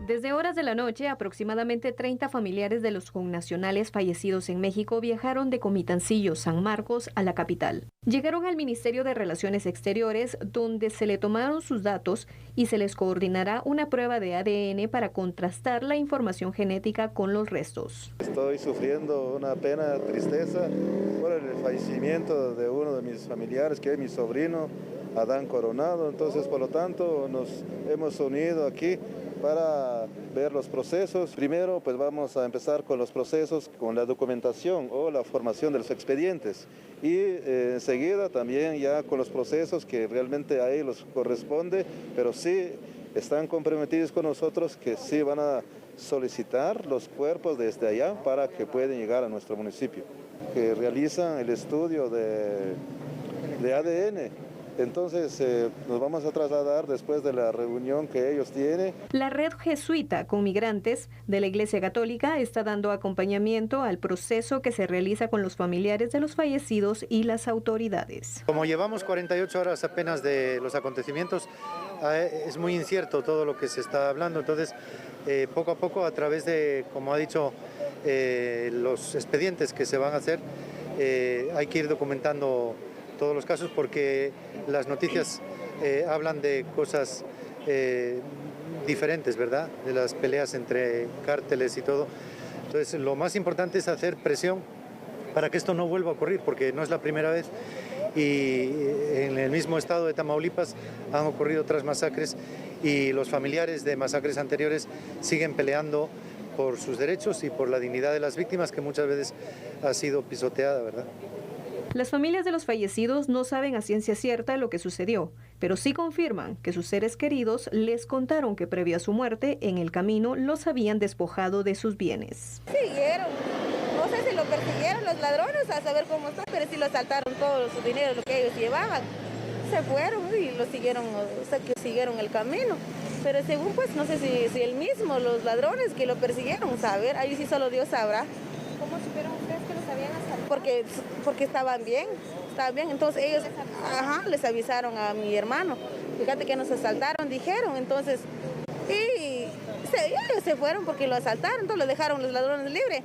Desde horas de la noche, aproximadamente 30 familiares de los connacionales fallecidos en México viajaron de Comitancillo, San Marcos, a la capital. Llegaron al Ministerio de Relaciones Exteriores, donde se le tomaron sus datos y se les coordinará una prueba de ADN para contrastar la información genética con los restos. Estoy sufriendo una pena, tristeza por el fallecimiento de uno de mis familiares, que es mi sobrino, Adán Coronado. Entonces, por lo tanto, nos hemos unido aquí para ver los procesos. Primero, pues vamos a empezar con los procesos, con la documentación o la formación de los expedientes. Y enseguida también ya con los procesos que realmente a ellos corresponde, pero sí están comprometidos con nosotros que sí van a solicitar los cuerpos desde allá para que puedan llegar a nuestro municipio, que realizan el estudio de ADN. Entonces nos vamos a trasladar después de la reunión que ellos tienen. La red jesuita con migrantes de la Iglesia Católica está dando acompañamiento al proceso que se realiza con los familiares de los fallecidos y las autoridades. Como llevamos 48 horas apenas de los acontecimientos, es muy incierto todo lo que se está hablando. Entonces, poco a poco, a través de, como ha dicho, los expedientes que se van a hacer, hay que ir documentando todos los casos, porque las noticias hablan de cosas diferentes, ¿verdad? De las peleas entre cárteles y todo. Entonces, lo más importante es hacer presión para que esto no vuelva a ocurrir, porque no es la primera vez. Y en el mismo estado de Tamaulipas han ocurrido otras masacres y los familiares de masacres anteriores siguen peleando por sus derechos y por la dignidad de las víctimas, que muchas veces ha sido pisoteada, ¿verdad? Las familias de los fallecidos no saben a ciencia cierta lo que sucedió, pero sí confirman que sus seres queridos les contaron que previo a su muerte, en el camino, los habían despojado de sus bienes. Siguieron, no sé si lo persiguieron los ladrones, a saber cómo está, pero sí lo asaltaron todo su dinero, lo que ellos llevaban. Se fueron y lo siguieron, o sea, que siguieron el camino. Pero según, pues, no sé si el mismo, los ladrones que lo persiguieron, saber, ahí sí solo Dios sabrá. ¿Cómo supieron ustedes que los habían asaltado? Porque estaban bien, entonces ellos les avisaron a mi hermano, fíjate que nos asaltaron, dijeron, entonces, y ellos se fueron porque lo asaltaron, entonces lo dejaron los ladrones libres.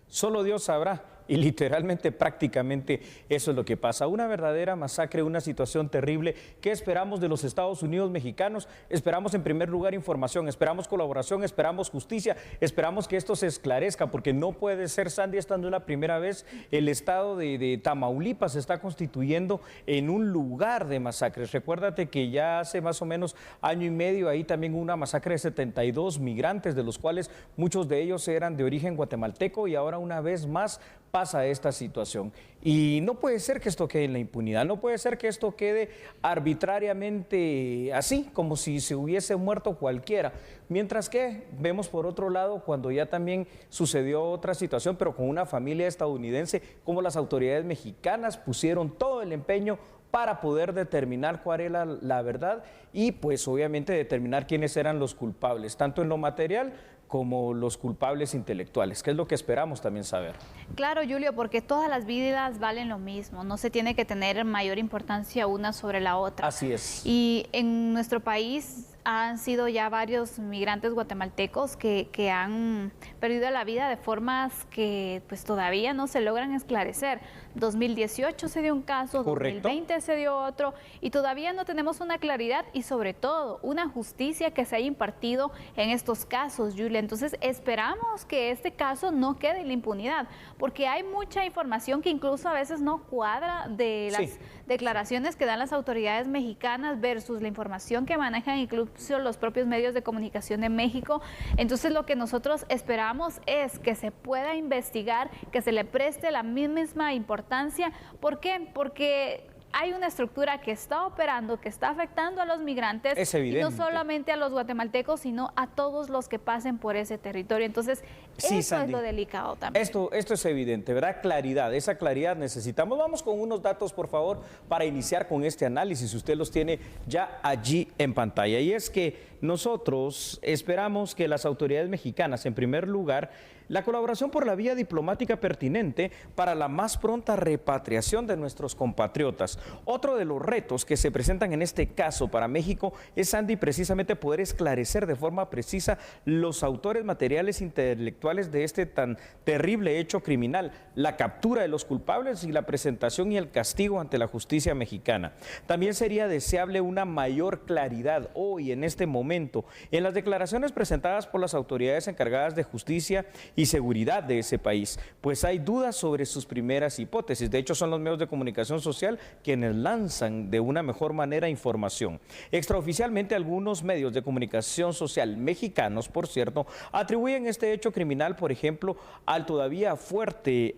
Solo Dios sabrá. Y literalmente, prácticamente, eso es lo que pasa. Una verdadera masacre, una situación terrible. ¿Qué esperamos de los Estados Unidos mexicanos? Esperamos, en primer lugar, información, esperamos colaboración, esperamos justicia, esperamos que esto se esclarezca, porque no puede ser, Sandy, esta no es la primera vez. El estado de Tamaulipas se está constituyendo en un lugar de masacres. Recuérdate que ya hace más o menos año y medio ahí también hubo una masacre de 72 migrantes, de los cuales muchos de ellos eran de origen guatemalteco, y ahora una vez más pasa esta situación. Y no puede ser que esto quede en la impunidad, no puede ser que esto quede arbitrariamente así, como si se hubiese muerto cualquiera. Mientras que vemos por otro lado, cuando ya también sucedió otra situación, pero con una familia estadounidense, como las autoridades mexicanas pusieron todo el empeño para poder determinar cuál era la verdad y pues obviamente determinar quiénes eran los culpables, tanto en lo material como los culpables intelectuales, que es lo que esperamos también saber. Claro, Julio, porque todas las vidas valen lo mismo, no se tiene que tener mayor importancia una sobre la otra. Así es. Y en nuestro país han sido ya varios migrantes guatemaltecos que han perdido la vida de formas que pues todavía no se logran esclarecer. 2018 se dio un caso, correcto, 2020 se dio otro y todavía no tenemos una claridad y sobre todo una justicia que se haya impartido en estos casos, Julia. Entonces esperamos que este caso no quede en la impunidad, porque hay mucha información que incluso a veces no cuadra de las declaraciones que dan las autoridades mexicanas versus la información que manejan incluso los propios medios de comunicación de México. Entonces lo que nosotros esperamos es que se pueda investigar, que se le preste la misma importancia. ¿Por qué? Porque hay una estructura que está operando, que está afectando a los migrantes, es evidente, y no solamente a los guatemaltecos, sino a todos los que pasen por ese territorio. Entonces, sí, eso Sandy, es lo delicado también. Esto es evidente, ¿verdad? Claridad, esa claridad necesitamos. Vamos con unos datos, por favor, para iniciar con este análisis. Usted los tiene ya allí en pantalla. Y es que nosotros esperamos que las autoridades mexicanas, en primer lugar, la colaboración por la vía diplomática pertinente para la más pronta repatriación de nuestros compatriotas. Otro de los retos que se presentan en este caso para México es, Sandy, precisamente poder esclarecer de forma precisa los autores materiales intelectuales de este tan terrible hecho criminal, la captura de los culpables y la presentación y el castigo ante la justicia mexicana. También sería deseable una mayor claridad hoy, en este momento, en las declaraciones presentadas por las autoridades encargadas de justicia y seguridad de ese país, pues hay dudas sobre sus primeras hipótesis. De hecho, son los medios de comunicación social quienes lanzan de una mejor manera información. Extraoficialmente, algunos medios de comunicación social mexicanos, por cierto, atribuyen este hecho criminal, por ejemplo, al todavía fuerte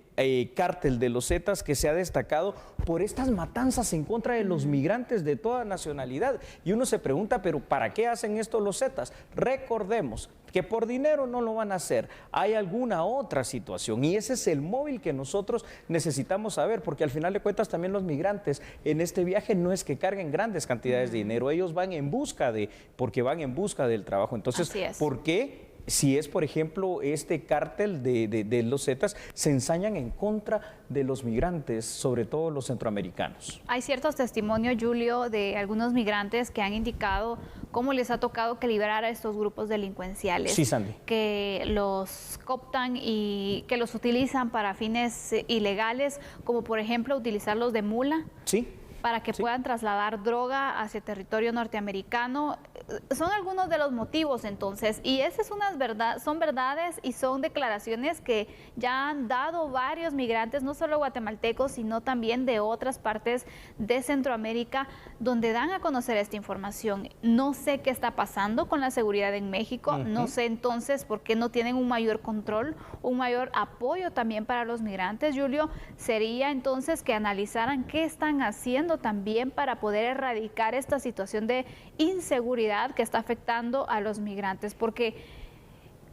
cártel de los Zetas, que se ha destacado por estas matanzas en contra de los migrantes de toda nacionalidad. Y uno se pregunta, ¿pero para qué hacen esto los Zetas? Recordemos que por dinero no lo van a hacer, hay alguna otra situación, y ese es el móvil que nosotros necesitamos saber, porque al final de cuentas también los migrantes en este viaje no es que carguen grandes cantidades de dinero, ellos van en busca porque van en busca del trabajo. Entonces, ¿por qué? Si es, por ejemplo, este cártel de los Zetas, se ensañan en contra de los migrantes, sobre todo los centroamericanos. Hay ciertos testimonios, Julio, de algunos migrantes que han indicado cómo les ha tocado que liberar a estos grupos delincuenciales. Sí, Sandy. Que los cooptan y que los utilizan para fines ilegales, como por ejemplo utilizarlos de mula. Sí. Para que puedan trasladar droga hacia territorio norteamericano. Son algunos de los motivos, entonces, y esas son verdades y son declaraciones que ya han dado varios migrantes, no solo guatemaltecos, sino también de otras partes de Centroamérica, donde dan a conocer esta información. No sé qué está pasando con la seguridad en México, no sé entonces por qué no tienen un mayor control, un mayor apoyo también para los migrantes. Julio, sería entonces que analizaran qué están haciendo también para poder erradicar esta situación de inseguridad que está afectando a los migrantes, porque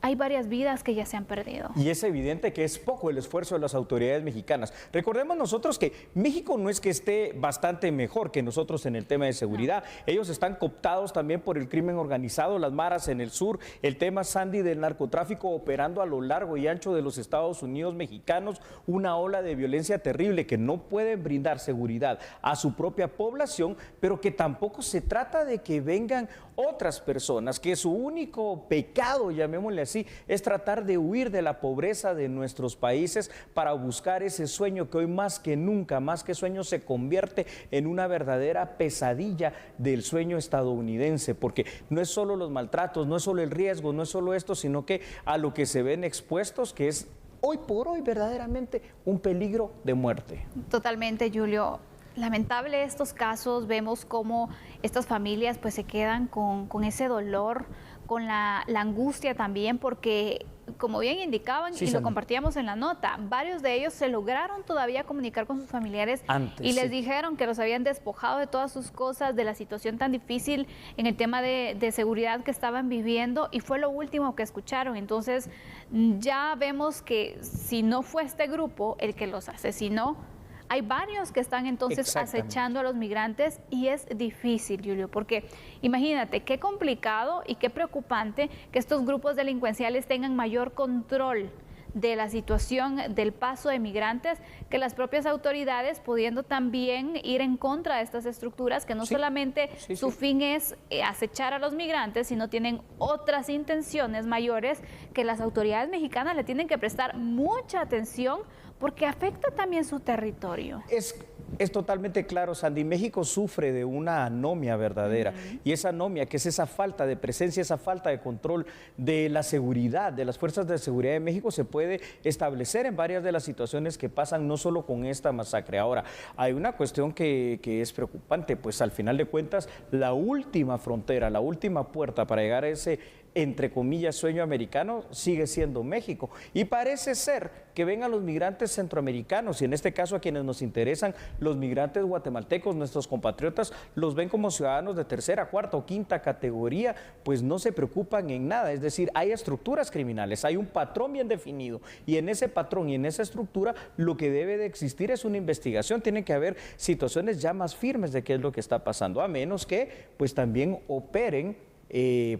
hay varias vidas que ya se han perdido. Y es evidente que es poco el esfuerzo de las autoridades mexicanas. Recordemos nosotros que México no es que esté bastante mejor que nosotros en el tema de seguridad. Ellos están cooptados también por el crimen organizado, las maras en el sur, el tema, Sandy, del narcotráfico operando a lo largo y ancho de los Estados Unidos mexicanos, una ola de violencia terrible que no pueden brindar seguridad a su propia población, pero que tampoco se trata de que vengan otras personas, que su único pecado, llamémosle así, es tratar de huir de la pobreza de nuestros países para buscar ese sueño que hoy más que nunca, más que sueño, se convierte en una verdadera pesadilla del sueño estadounidense, porque no es solo los maltratos, no es solo el riesgo, no es solo esto, sino que a lo que se ven expuestos, que es hoy por hoy verdaderamente un peligro de muerte. Totalmente, Julio. Lamentable estos casos, vemos cómo estas familias pues se quedan con ese dolor, con la angustia también, porque como bien indicaban y lo compartíamos en la nota, varios de ellos se lograron todavía comunicar con sus familiares antes, y les dijeron que los habían despojado de todas sus cosas, de la situación tan difícil en el tema de seguridad que estaban viviendo, y fue lo último que escucharon. Entonces ya vemos que si no fue este grupo el que los asesinó, hay varios que están entonces acechando a los migrantes, y es difícil, Julio, porque imagínate qué complicado y qué preocupante que estos grupos delincuenciales tengan mayor control de la situación del paso de migrantes que las propias autoridades, pudiendo también ir en contra de estas estructuras que no solamente su fin es acechar a los migrantes, sino tienen otras intenciones mayores que las autoridades mexicanas le tienen que prestar mucha atención, porque afecta también su territorio. Es totalmente claro, Sandy. México sufre de una anomia verdadera, y esa anomia, que es esa falta de presencia, esa falta de control de la seguridad, de las fuerzas de seguridad de México, se puede establecer en varias de las situaciones que pasan, no solo con esta masacre. Ahora, hay una cuestión que es preocupante, pues al final de cuentas, la última frontera, la última puerta para llegar a ese, entre comillas, sueño americano, sigue siendo México. Y parece ser que vengan los migrantes centroamericanos, y en este caso a quienes nos interesan, los migrantes guatemaltecos, nuestros compatriotas, los ven como ciudadanos de tercera, cuarta o quinta categoría, pues no se preocupan en nada. Es decir, hay estructuras criminales, hay un patrón bien definido, y en ese patrón y en esa estructura lo que debe de existir es una investigación. Tiene que haber situaciones ya más firmes de qué es lo que está pasando, a menos que pues también operen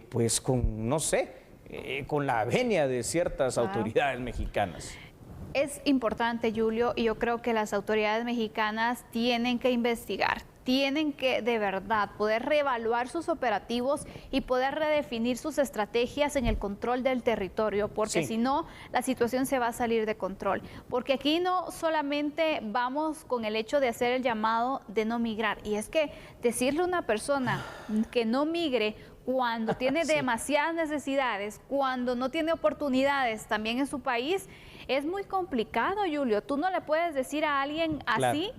pues con, no sé, con la venia de ciertas autoridades mexicanas. Es importante, Julio, y yo creo que las autoridades mexicanas tienen que investigar, tienen que de verdad poder reevaluar sus operativos y poder redefinir sus estrategias en el control del territorio, porque si no, la situación se va a salir de control. Porque aquí no solamente vamos con el hecho de hacer el llamado de no migrar, y es que decirle a una persona que no migre cuando tiene demasiadas necesidades, cuando no tiene oportunidades también en su país, es muy complicado, Julio. Tú no le puedes decir a alguien así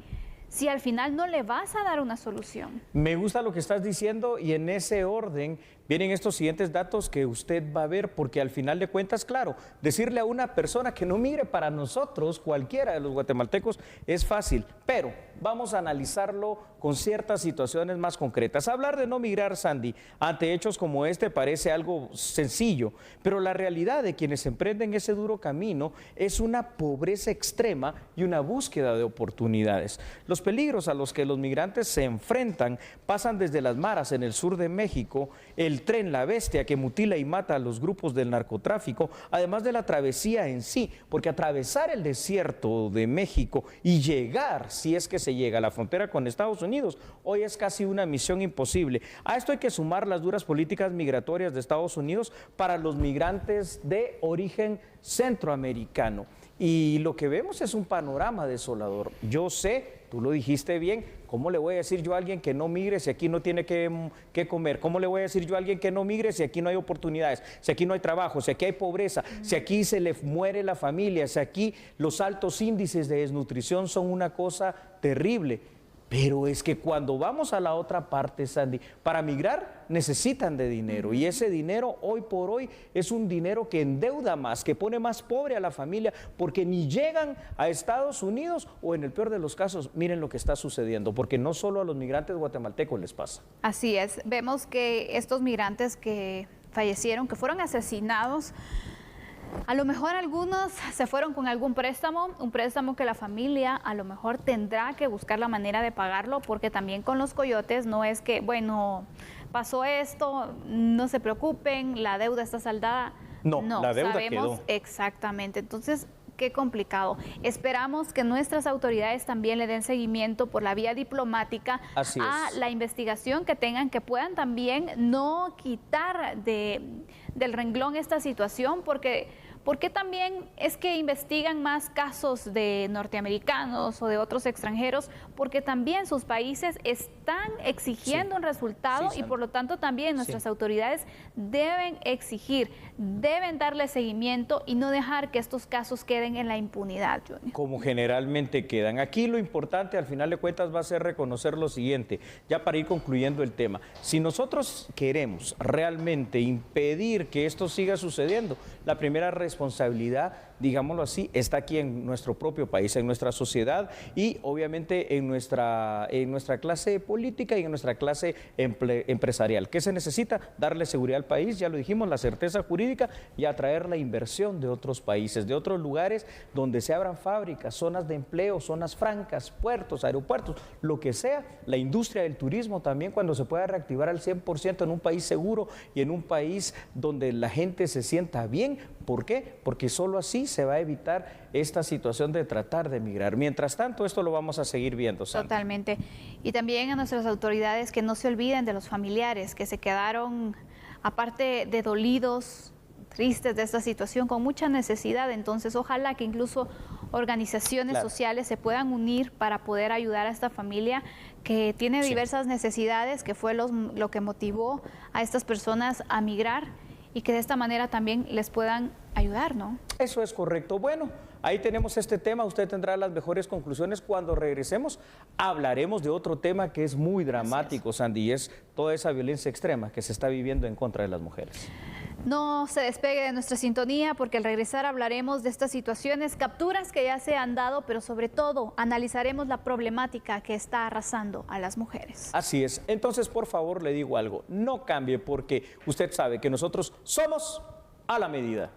si al final no le vas a dar una solución. Me gusta lo que estás diciendo y en ese orden vienen estos siguientes datos que usted va a ver, porque al final de cuentas, claro, decirle a una persona que no migre para nosotros, cualquiera de los guatemaltecos, es fácil, pero vamos a analizarlo con ciertas situaciones más concretas. Hablar de no migrar, Sandy, ante hechos como este parece algo sencillo, pero la realidad de quienes emprenden ese duro camino es una pobreza extrema y una búsqueda de oportunidades. Los peligros a los que los migrantes se enfrentan pasan desde las maras en el sur de México, el tren La Bestia que mutila y mata a los grupos del narcotráfico, además de la travesía en sí, porque atravesar el desierto de México y llegar, si es que se llega a la frontera con Estados Unidos, hoy es casi una misión imposible. A esto hay que sumar las duras políticas migratorias de Estados Unidos para los migrantes de origen centroamericano. Y lo que vemos es un panorama desolador. Yo sé, tú lo dijiste bien, ¿cómo le voy a decir yo a alguien que no migre si aquí no tiene que comer? ¿Cómo le voy a decir yo a alguien que no migre si aquí no hay oportunidades, si aquí no hay trabajo, si aquí hay pobreza, si aquí se le muere la familia, si aquí los altos índices de desnutrición son una cosa terrible? Pero es que cuando vamos a la otra parte, Sandy, para migrar necesitan de dinero y ese dinero hoy por hoy es un dinero que endeuda más, que pone más pobre a la familia porque ni llegan a Estados Unidos o en el peor de los casos, miren lo que está sucediendo, porque no solo a los migrantes guatemaltecos les pasa. Así es, vemos que estos migrantes que fallecieron, que fueron asesinados, a lo mejor algunos se fueron con algún préstamo, un préstamo que la familia a lo mejor tendrá que buscar la manera de pagarlo, porque también con los coyotes no es que, bueno, pasó esto, no se preocupen, la deuda está saldada. No, la deuda sabemos quedó. Exactamente, entonces qué complicado. Esperamos que nuestras autoridades también le den seguimiento por la vía diplomática a la investigación que tengan, que puedan también no quitar del renglón esta situación, porque también es que investigan más casos de norteamericanos o de otros extranjeros, porque también sus países están exigiendo un resultado y por lo tanto también nuestras autoridades deben exigir, deben darle seguimiento y no dejar que estos casos queden en la impunidad, Junior. Como generalmente quedan. Aquí lo importante al final de cuentas va a ser reconocer lo siguiente, ya para ir concluyendo el tema. Si nosotros queremos realmente impedir que esto siga sucediendo, la primera responsabilidad, digámoslo así, está aquí en nuestro propio país, en nuestra sociedad y obviamente en nuestra clase política y en nuestra clase empresarial. ¿Qué se necesita? Darle seguridad al país, ya lo dijimos, la certeza jurídica y atraer la inversión de otros países, de otros lugares donde se abran fábricas, zonas de empleo, zonas francas, puertos, aeropuertos, lo que sea, la industria del turismo también cuando se pueda reactivar al 100% en un país seguro y en un país donde la gente se sienta bien. ¿Por qué? Porque solo así se va a evitar esta situación de tratar de migrar. Mientras tanto, esto lo vamos a seguir viendo, Sandra. Totalmente. Y también a nuestras autoridades que no se olviden de los familiares que se quedaron, aparte de dolidos, tristes de esta situación, con mucha necesidad. Entonces, ojalá que incluso organizaciones sociales se puedan unir para poder ayudar a esta familia que tiene diversas necesidades, que fue lo que motivó a estas personas a migrar, y que de esta manera también les puedan ayudar, ¿no? Eso es correcto. Bueno, ahí tenemos este tema. Usted tendrá las mejores conclusiones cuando regresemos. Hablaremos de otro tema que es muy dramático, Sandy, y es toda esa violencia extrema que se está viviendo en contra de las mujeres. No se despegue de nuestra sintonía, porque al regresar hablaremos de estas situaciones, capturas que ya se han dado, pero sobre todo analizaremos la problemática que está arrasando a las mujeres. Así es. Entonces, por favor, le digo algo, no cambie, porque usted sabe que nosotros somos a la medida.